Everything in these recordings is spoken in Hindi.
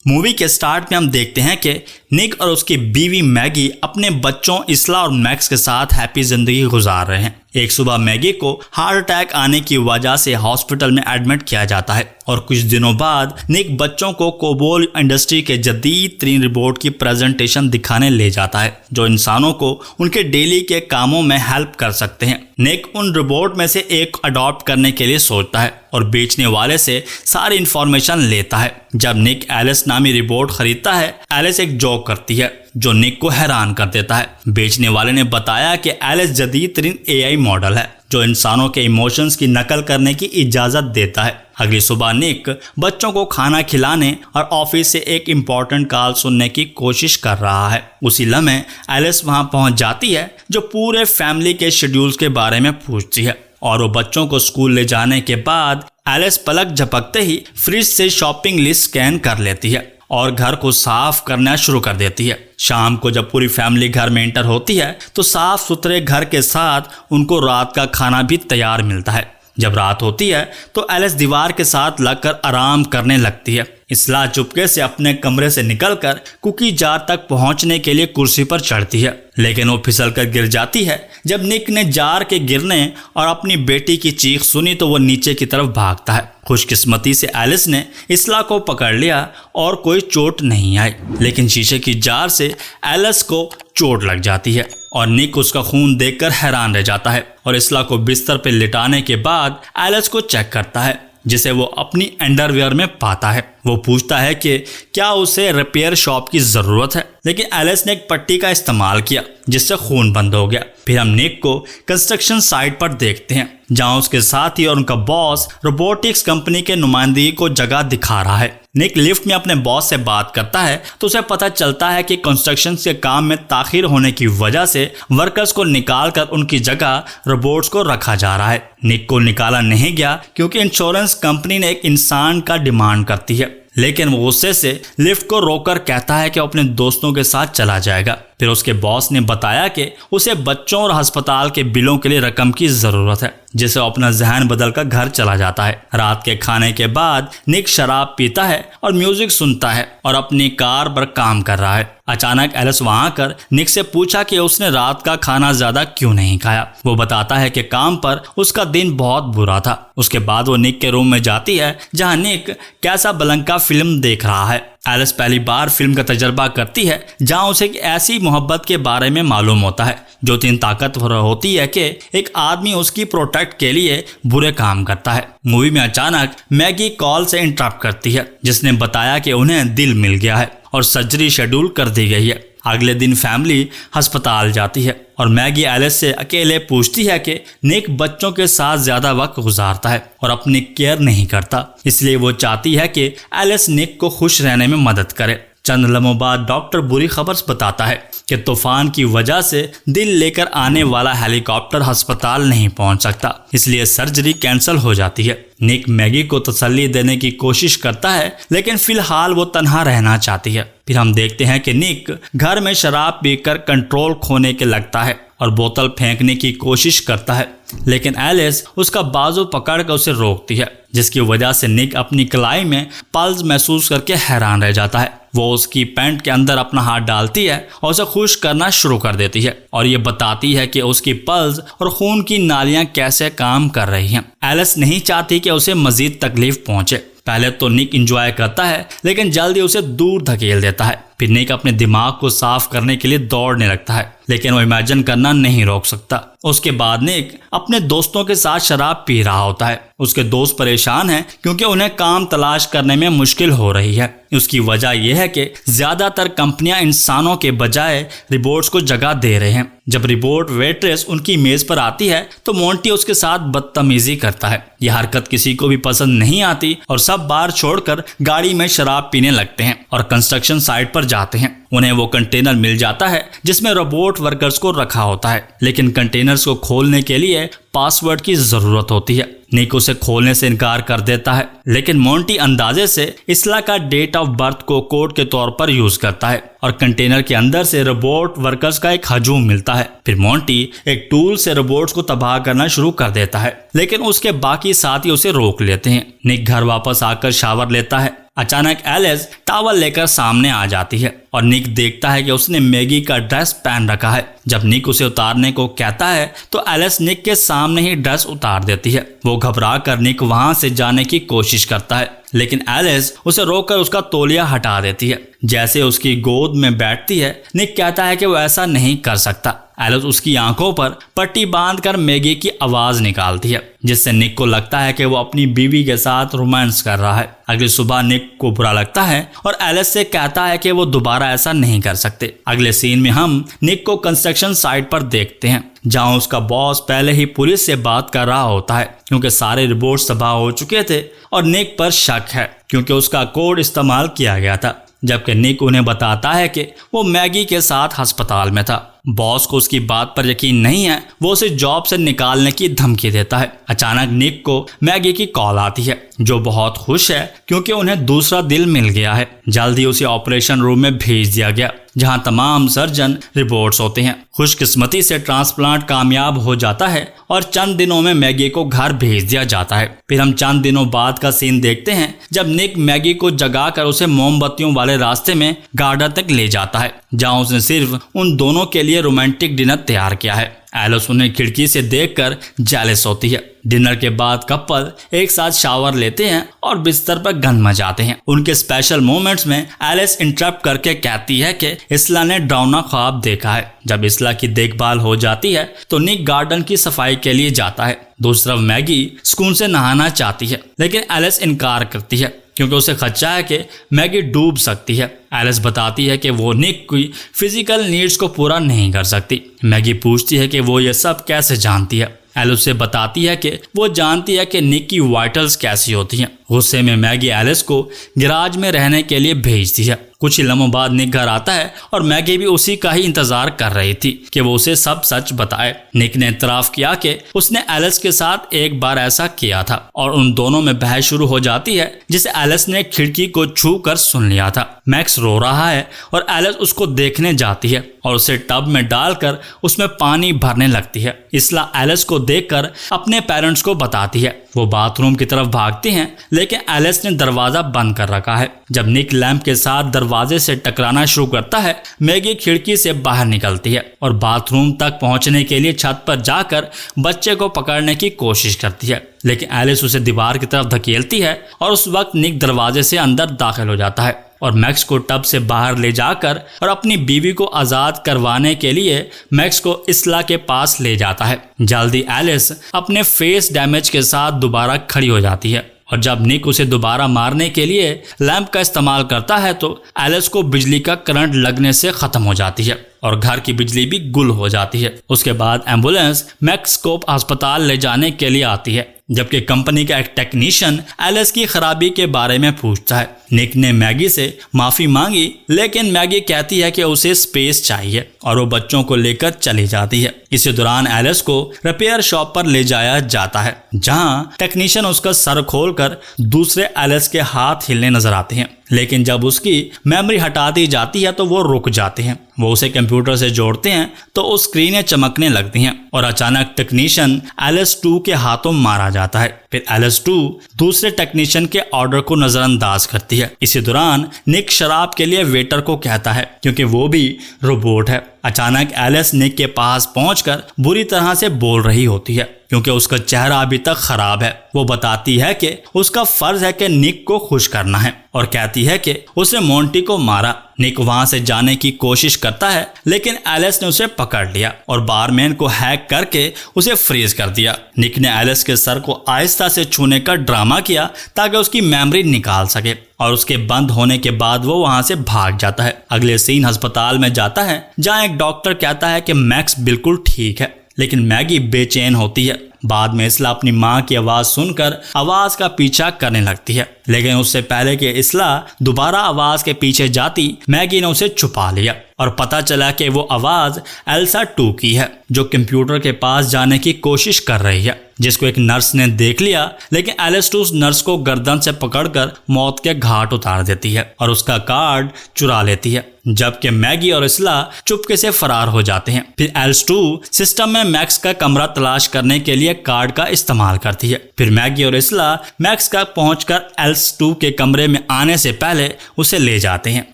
मूवी के स्टार्ट में हम देखते हैं कि निक और उसकी बीवी मैगी अपने बच्चों इसला और मैक्स के साथ हैप्पी जिंदगी गुजार रहे हैं। एक सुबह मैगी को हार्ट अटैक आने की वजह से हॉस्पिटल में एडमिट किया जाता है और कुछ दिनों बाद निक बच्चों को कोबोल इंडस्ट्री के जदीद तरीन रोबोट की प्रेजेंटेशन दिखाने ले जाता है जो इंसानों को उनके डेली के कामों में हेल्प कर सकते हैं। निक उन रोबोट में से एक अडॉप्ट करने के लिए सोचता है और बेचने वाले से सारी इंफॉर्मेशन लेता है। जब निक एलिस नामी रोबोट खरीदता है, एलिस एक जोक करती है जो निक को हैरान कर देता है। बेचने वाले ने बताया कि एलिस जदीद तरीन एआई मॉडल है जो इंसानों के इमोशंस की नकल करने की इजाजत देता है। अगली सुबह निक बच्चों को खाना खिलाने और ऑफिस से एक इम्पोर्टेंट कॉल सुनने की कोशिश कर रहा है। उसी लम्हे एलिस वहां पहुंच जाती है जो पूरे फैमिली के शेड्यूल्स के बारे में पूछती है और वो बच्चों को स्कूल ले जाने के बाद एलिस पलक झपकते ही फ्रिज से शॉपिंग लिस्ट स्कैन कर लेती है और घर को साफ करना शुरू कर देती है। शाम को जब पूरी फैमिली घर में एंटर होती है तो साफ सुथरे घर के साथ उनको रात का खाना भी तैयार मिलता है। जब रात होती है तो एलिस दीवार के साथ लगकर आराम करने लगती है। इसला चुपके से अपने कमरे से निकलकर कुकी जार तक पहुंचने के लिए कुर्सी पर चढ़ती है, लेकिन वो फिसलकर गिर जाती है। जब निक ने जार के गिरने और अपनी बेटी की चीख सुनी तो वो नीचे की तरफ भागता है। खुशकिस्मती से एलिस ने इसला को पकड़ लिया और कोई चोट नहीं आई, लेकिन शीशे की जार से एलिस को चोट लग जाती है और निक उसका खून देखकर हैरान रह जाता है और इसला को बिस्तर पर लिटाने के बाद एलिस को चेक करता है जिसे वो अपनी अंडरवियर में पाता है। वो पूछता है कि क्या उसे रिपेयर शॉप की ज़रूरत है, लेकिन एलिस ने एक पट्टी का इस्तेमाल किया जिससे खून बंद हो गया। फिर हम निक को कंस्ट्रक्शन साइट पर देखते हैं जहां उसके साथी और उनका बॉस रोबोटिक्स कंपनी के नुमाइंदगी को जगह दिखा रहा है। निक लिफ्ट में अपने बॉस से बात करता है तो उसे पता चलता है कि कंस्ट्रक्शन के काम में ताखीर होने की वजह से वर्कर्स को निकालकर उनकी जगह रोबोट्स को रखा जा रहा है। निक को निकाला नहीं गया क्योंकि इंश्योरेंस कंपनी ने एक इंसान का डिमांड करती है, लेकिन वो गुस्से से लिफ्ट को रोककर कहता है कि वो अपने दोस्तों के साथ चला जाएगा। फिर उसके बॉस ने बताया कि उसे बच्चों और अस्पताल के बिलों के लिए रकम की जरूरत है, जिसे वो अपना जहन बदलकर घर चला जाता है। रात के खाने के बाद निक शराब पीता है और म्यूजिक सुनता है और अपनी कार पर काम कर रहा है। अचानक एलिस वहां आकर निक से पूछा कि उसने रात का खाना ज्यादा क्यों नहीं खाया। वो बताता है कि काम पर उसका दिन बहुत बुरा था। उसके बाद वो निक के रूम में जाती है जहां निक कैसाब्लंका फिल्म देख रहा है। एलिस पहली बार फिल्म का तजर्बा करती है जहां उसे एक ऐसी मोहब्बत के बारे में मालूम होता है जो इतनी ताकतवर होती है कि एक आदमी उसकी प्रोटेक्ट के लिए बुरे काम करता है। मूवी में अचानक मैगी कॉल से इंटरप्ट करती है जिसने बताया कि उन्हें दिल मिल गया है और सर्जरी शेड्यूल कर दी गई है। अगले दिन फैमिली अस्पताल जाती है और मैगी एलिस से अकेले पूछती है कि निक बच्चों के साथ ज्यादा वक्त गुजारता है और अपनी केयर नहीं करता, इसलिए वो चाहती है कि एलिस निक को खुश रहने में मदद करे। चंद लम्हों बाद डॉक्टर बुरी खबर बताता है कि तूफान की वजह से दिल लेकर आने वाला हेलीकॉप्टर अस्पताल नहीं पहुंच सकता, इसलिए सर्जरी कैंसिल हो जाती है। निक मैगी को तसल्ली देने की कोशिश करता है, लेकिन फिलहाल वो तन्हा रहना चाहती है। फिर हम देखते हैं कि निक घर में शराब पीकर कंट्रोल खोने के लगता है और बोतल फेंकने की कोशिश करता है, लेकिन एलिस उसका बाजू पकड़कर उसे रोकती है, जिसकी वजह से निक अपनी कलाई में पल्स महसूस करके हैरान रह जाता है। वो उसकी पैंट के अंदर अपना हाथ डालती है और उसे खुश करना शुरू कर देती है और ये बताती है कि उसकी पल्स और खून की नालियां कैसे काम कर रही हैं। एलिस नहीं चाहती कि उसे मजीद तकलीफ पहुंचे। पहले तो निक एंजॉय करता है, लेकिन जल्दी उसे दूर धकेल देता है। फिर निक अपने दिमाग को साफ करने के लिए दौड़ने लगता है, लेकिन वो इमेजिन करना नहीं रोक सकता। उसके बाद निक अपने दोस्तों के साथ शराब पी रहा होता है। उसके दोस्त परेशान हैं क्योंकि उन्हें काम तलाश करने में मुश्किल हो रही है। उसकी वजह यह है कि ज्यादातर कंपनियां इंसानों के बजाय रोबोट्स को जगह दे रहे हैं। जब रोबोट वेट्रेस उनकी मेज पर आती है तो मोंटी उसके साथ बदतमीजी करता है। यह हरकत किसी को भी पसंद नहीं आती और सब बार छोड़कर गाड़ी में शराब पीने लगते हैं और कंस्ट्रक्शन साइट पर जाते हैं। उन्हें वो कंटेनर मिल जाता है जिसमें रोबोट वर्कर्स को रखा होता है, लेकिन कंटेनर्स को खोलने के लिए पासवर्ड की जरूरत होती है। निक उसे खोलने से इनकार कर देता है, लेकिन मोंटी अंदाजे से इसला का डेट ऑफ बर्थ को कोड के तौर पर यूज करता है और कंटेनर के अंदर से रोबोट वर्कर्स का एक हजूम मिलता है। फिर मोंटी एक टूल से रोबोट्स को तबाह करना शुरू कर देता है, लेकिन उसके बाकी साथी उसे रोक लेते हैं। निक घर वापस आकर शावर लेता है अचानक एलिस टॉवल लेकर सामने आ जाती है और निक देखता है कि उसने मैगी का ड्रेस पहन रखा है। जब निक उसे उतारने को कहता है तो एलिस निक के सामने ही ड्रेस उतार देती है। वो घबरा कर निक वहां से जाने की कोशिश करता है, लेकिन एलिस उसे रोककर उसका तौलिया हटा देती है। जैसे उसकी गोद में बैठती है, निक कहता है कि वो ऐसा नहीं कर सकता। एलिस उसकी आंखों पर पट्टी बांधकर मैगी की आवाज निकालती है, जिससे निक को लगता है कि वो अपनी बीवी के साथ रोमांस कर रहा है। अगली सुबह निक को बुरा लगता है और एलिस से कहता है कि वो दोबारा ऐसा नहीं कर सकते। अगले सीन में हम निक को कंस्ट्रक्शन साइट पर देखते हैं, जहां उसका बॉस पहले ही पुलिस से बात कर रहा होता है, क्योंकि सारे रिपोर्ट तबाह हो चुके थे और निक पर शक है क्योंकि उसका कोड इस्तेमाल किया गया था। जबकि निक उन्हें बताता है कि वो मैगी के साथ अस्पताल में था। बॉस को उसकी बात पर यकीन नहीं है, वो उसे जॉब से निकालने की धमकी देता है। अचानक निक को मैगी की कॉल आती है, जो बहुत खुश है क्योंकि उन्हें दूसरा दिल मिल गया है। जल्दी उसे ऑपरेशन रूम में भेज दिया गया, जहां तमाम सर्जन रिपोर्ट्स होते हैं। खुशकिस्मती से ट्रांसप्लांट कामयाब हो जाता है और चंद दिनों में मैगी को घर भेज दिया जाता है। फिर हम चंद दिनों बाद का सीन देखते हैं, जब निक मैगी को जगाकर उसे मोमबत्तियों वाले रास्ते में गार्डन तक ले जाता है, जहां उसने सिर्फ उन दोनों के लिए रोमांटिक डिनर तैयार किया है। एलिस उन्हें खिड़की से देखकर जेलस होती है। डिनर के बाद कपल एक साथ शावर लेते हैं और बिस्तर पर गन मचाते हैं। उनके स्पेशल मोमेंट्स में एलिस इंटरप्ट करके कहती है कि इसला ने डरावना ख्वाब देखा है। जब इसला की देखभाल हो जाती है तो निक गार्डन की सफाई के लिए जाता है। दूसरी तरफ मैगी सुकून से नहाना चाहती है, लेकिन एलिस इनकार करती है क्योंकि उसे खदशा है कि मैगी डूब सकती है। एलिस बताती है कि वो निक की फिजिकल नीड्स को पूरा नहीं कर सकती। मैगी पूछती है कि वो ये सब कैसे जानती है। एलिस उसे बताती है कि वो जानती है कि निक की वाइटल्स कैसी होती हैं। गुस्से में मैगी एलिस को गैराज में रहने के लिए भेजती है। कुछ ही लम्हों बाद निक घर आता है और मैगी भी उसी का ही इंतजार कर रही थी कि वो उसे सब सच बताए। निक ने इतराफ किया कि उसने एलिस के साथ एक बार ऐसा किया था और उन दोनों में बहस शुरू हो जाती है, जिसे एलिस ने खिड़की को छू कर सुन लिया था। मैक्स रो रहा है और एलिस उसको देखने जाती है और उसे टब में डालकर उसमें पानी भरने लगती है। इसला एलिस को देखकर अपने पेरेंट्स को बताती है। वो बाथरूम की तरफ भागती हैं, लेकिन एलिस ने दरवाजा बंद कर रखा है। जब निक लैंप के साथ दरवाजे से टकराना शुरू करता है, मैगी खिड़की से बाहर निकलती है और बाथरूम तक पहुंचने के लिए छत पर जाकर बच्चे को पकड़ने की कोशिश करती है, लेकिन एलिस उसे दीवार की तरफ धकेलती है और उस वक्त निक दरवाजे से अंदर दाखिल हो जाता है और मैक्स को टब से बाहर ले जाकर और अपनी बीवी को आज़ाद करवाने के लिए मैक्स को इसला के पास ले जाता है। जल्दी एलिस अपने फेस डैमेज के साथ दोबारा खड़ी हो जाती है और जब निक उसे दोबारा मारने के लिए लैंप का इस्तेमाल करता है तो एलिस को बिजली का करंट लगने से ख़त्म हो जाती है और घर की बिजली भी गुल हो जाती है। उसके बाद एम्बुलेंस मैक्स को अस्पताल ले जाने के लिए आती है, जबकि कंपनी का एक टेक्नीशियन एलिस की खराबी के बारे में पूछता है। निक ने मैगी से माफ़ी मांगी, लेकिन मैगी कहती है कि उसे स्पेस चाहिए और वो बच्चों को लेकर चली जाती है। इसी दौरान एलिस को रिपेयर शॉप पर ले जाया जाता है, जहां टेक्नीशियन उसका सर खोलकर दूसरे एलिस के हाथ हिलने नजर आते हैं, लेकिन जब उसकी मेमोरी हटा दी जाती है तो वो रुक जाते हैं। वो उसे कंप्यूटर से जोड़ते हैं तो उस स्क्रीनें चमकने लगती हैं और अचानक टेक्नीशियन एलिस 2 के हाथों मारा जाता है। फिर एलिस 2 दूसरे टेक्नीशियन के ऑर्डर को नजरअंदाज करती है। इसी दौरान निक शराब के लिए वेटर को कहता है, क्योंकि वो भी रोबोट है। अचानक एलिस निक के पास पहुंचकर बुरी तरह से बोल रही होती है, क्योंकि उसका चेहरा अभी तक खराब है। वो बताती है कि उसका फर्ज है कि निक को खुश करना है और कहती है कि उसने मोंटी को मारा। निक वहां से जाने की कोशिश करता है, लेकिन एलिस ने उसे पकड़ लिया और बारमैन को हैक करके उसे फ्रीज कर दिया। निक ने एलिस के सर को आहिस्ता से छूने का ड्रामा किया ताकि उसकी मेमोरी निकाल सके और उसके बंद होने के बाद वो वहां से भाग जाता है। अगले सीन अस्पताल में जाता है, जहां एक डॉक्टर कहता है कि मैक्स बिल्कुल ठीक है, लेकिन मैगी बेचैन होती है। बाद में इसला अपनी माँ की आवाज़ सुनकर आवाज़ का पीछा करने लगती है, लेकिन उससे पहले कि इसला दोबारा आवाज़ के पीछे जाती, मैगी ने उसे छुपा लिया और पता चला कि वो आवाज़ एल्सा 2 की है, जो कंप्यूटर के पास जाने की कोशिश कर रही है, जिसको एक नर्स ने देख लिया। लेकिन एलिस 2 उस नर्स को गर्दन से पकड़कर मौत के घाट उतार देती है और उसका कार्ड चुरा लेती है, जबकि मैगी और इसला चुपके से फरार हो जाते हैं। फिर एलिस 2 सिस्टम में मैक्स का कमरा तलाश करने के लिए कार्ड का इस्तेमाल करती है। फिर मैगी और इसला मैक्स का पहुंचकर एल्स 2 के कमरे में आने से पहले उसे ले जाते हैं,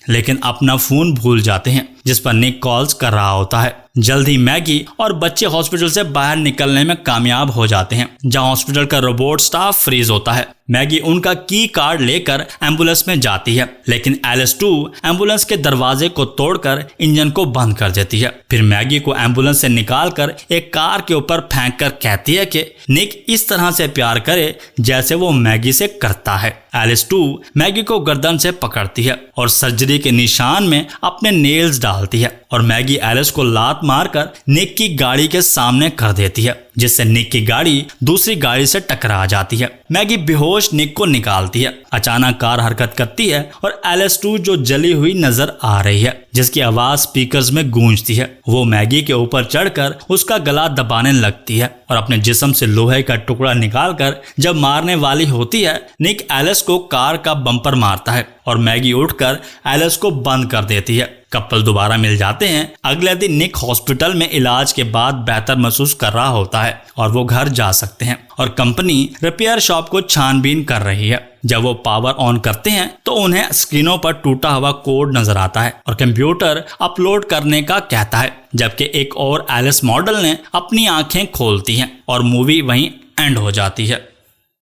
लेकिन अपना फोन भूल जाते हैं जिस पर निक कॉल्स कर रहा होता है। जल्द ही मैगी और बच्चे हॉस्पिटल से बाहर निकलने में कामयाब हो जाते हैं, जहां हॉस्पिटल का रोबोट स्टाफ फ्रीज होता है। मैगी उनका की कार्ड लेकर एम्बुलेंस में जाती है, लेकिन एलिस 2 एम्बुलेंस के दरवाजे को तोड़कर इंजन को बंद कर देती है। फिर मैगी को एम्बुलेंस से निकालकर एक कार के ऊपर फेंककर कहती है कि निक इस तरह से प्यार करे जैसे वो मैगी से करता है। एलिस 2 मैगी को गर्दन से पकड़ती है और सर्जरी के निशान में अपने नेल्स डालती है और मैगी एलिस को लात मारकर निक की गाड़ी के सामने कर देती है, जिससे निक की गाड़ी दूसरी गाड़ी से टकरा जाती है। मैगी बेहोश निक को निकालती है। अचानक कार हरकत करती है और एलिस 2 जो जली हुई नजर आ रही है, जिसकी आवाज स्पीकर्स में गूंजती है, वो मैगी के ऊपर चढ़कर उसका गला दबाने लगती है और अपने जिस्म से लोहे का टुकड़ा निकालकर जब मारने वाली होती है, निक एलिस को कार का बम्पर मारता है और मैगी उठकर एलिस को बंद कर देती है। कपल दोबारा मिल जाते हैं। अगले दिन निक हॉस्पिटल में इलाज के बाद बेहतर महसूस कर रहा होता है और वो घर जा सकते हैं और कंपनी रिपेयर शॉप को छानबीन कर रही है। जब वो पावर ऑन करते हैं तो उन्हें स्क्रीनों पर टूटा हुआ कोड नजर आता है और कंप्यूटर अपलोड करने का कहता है, जबकि एक और एलिस मॉडल ने अपनी आंखें खोलती हैं और मूवी वहीं एंड हो जाती है।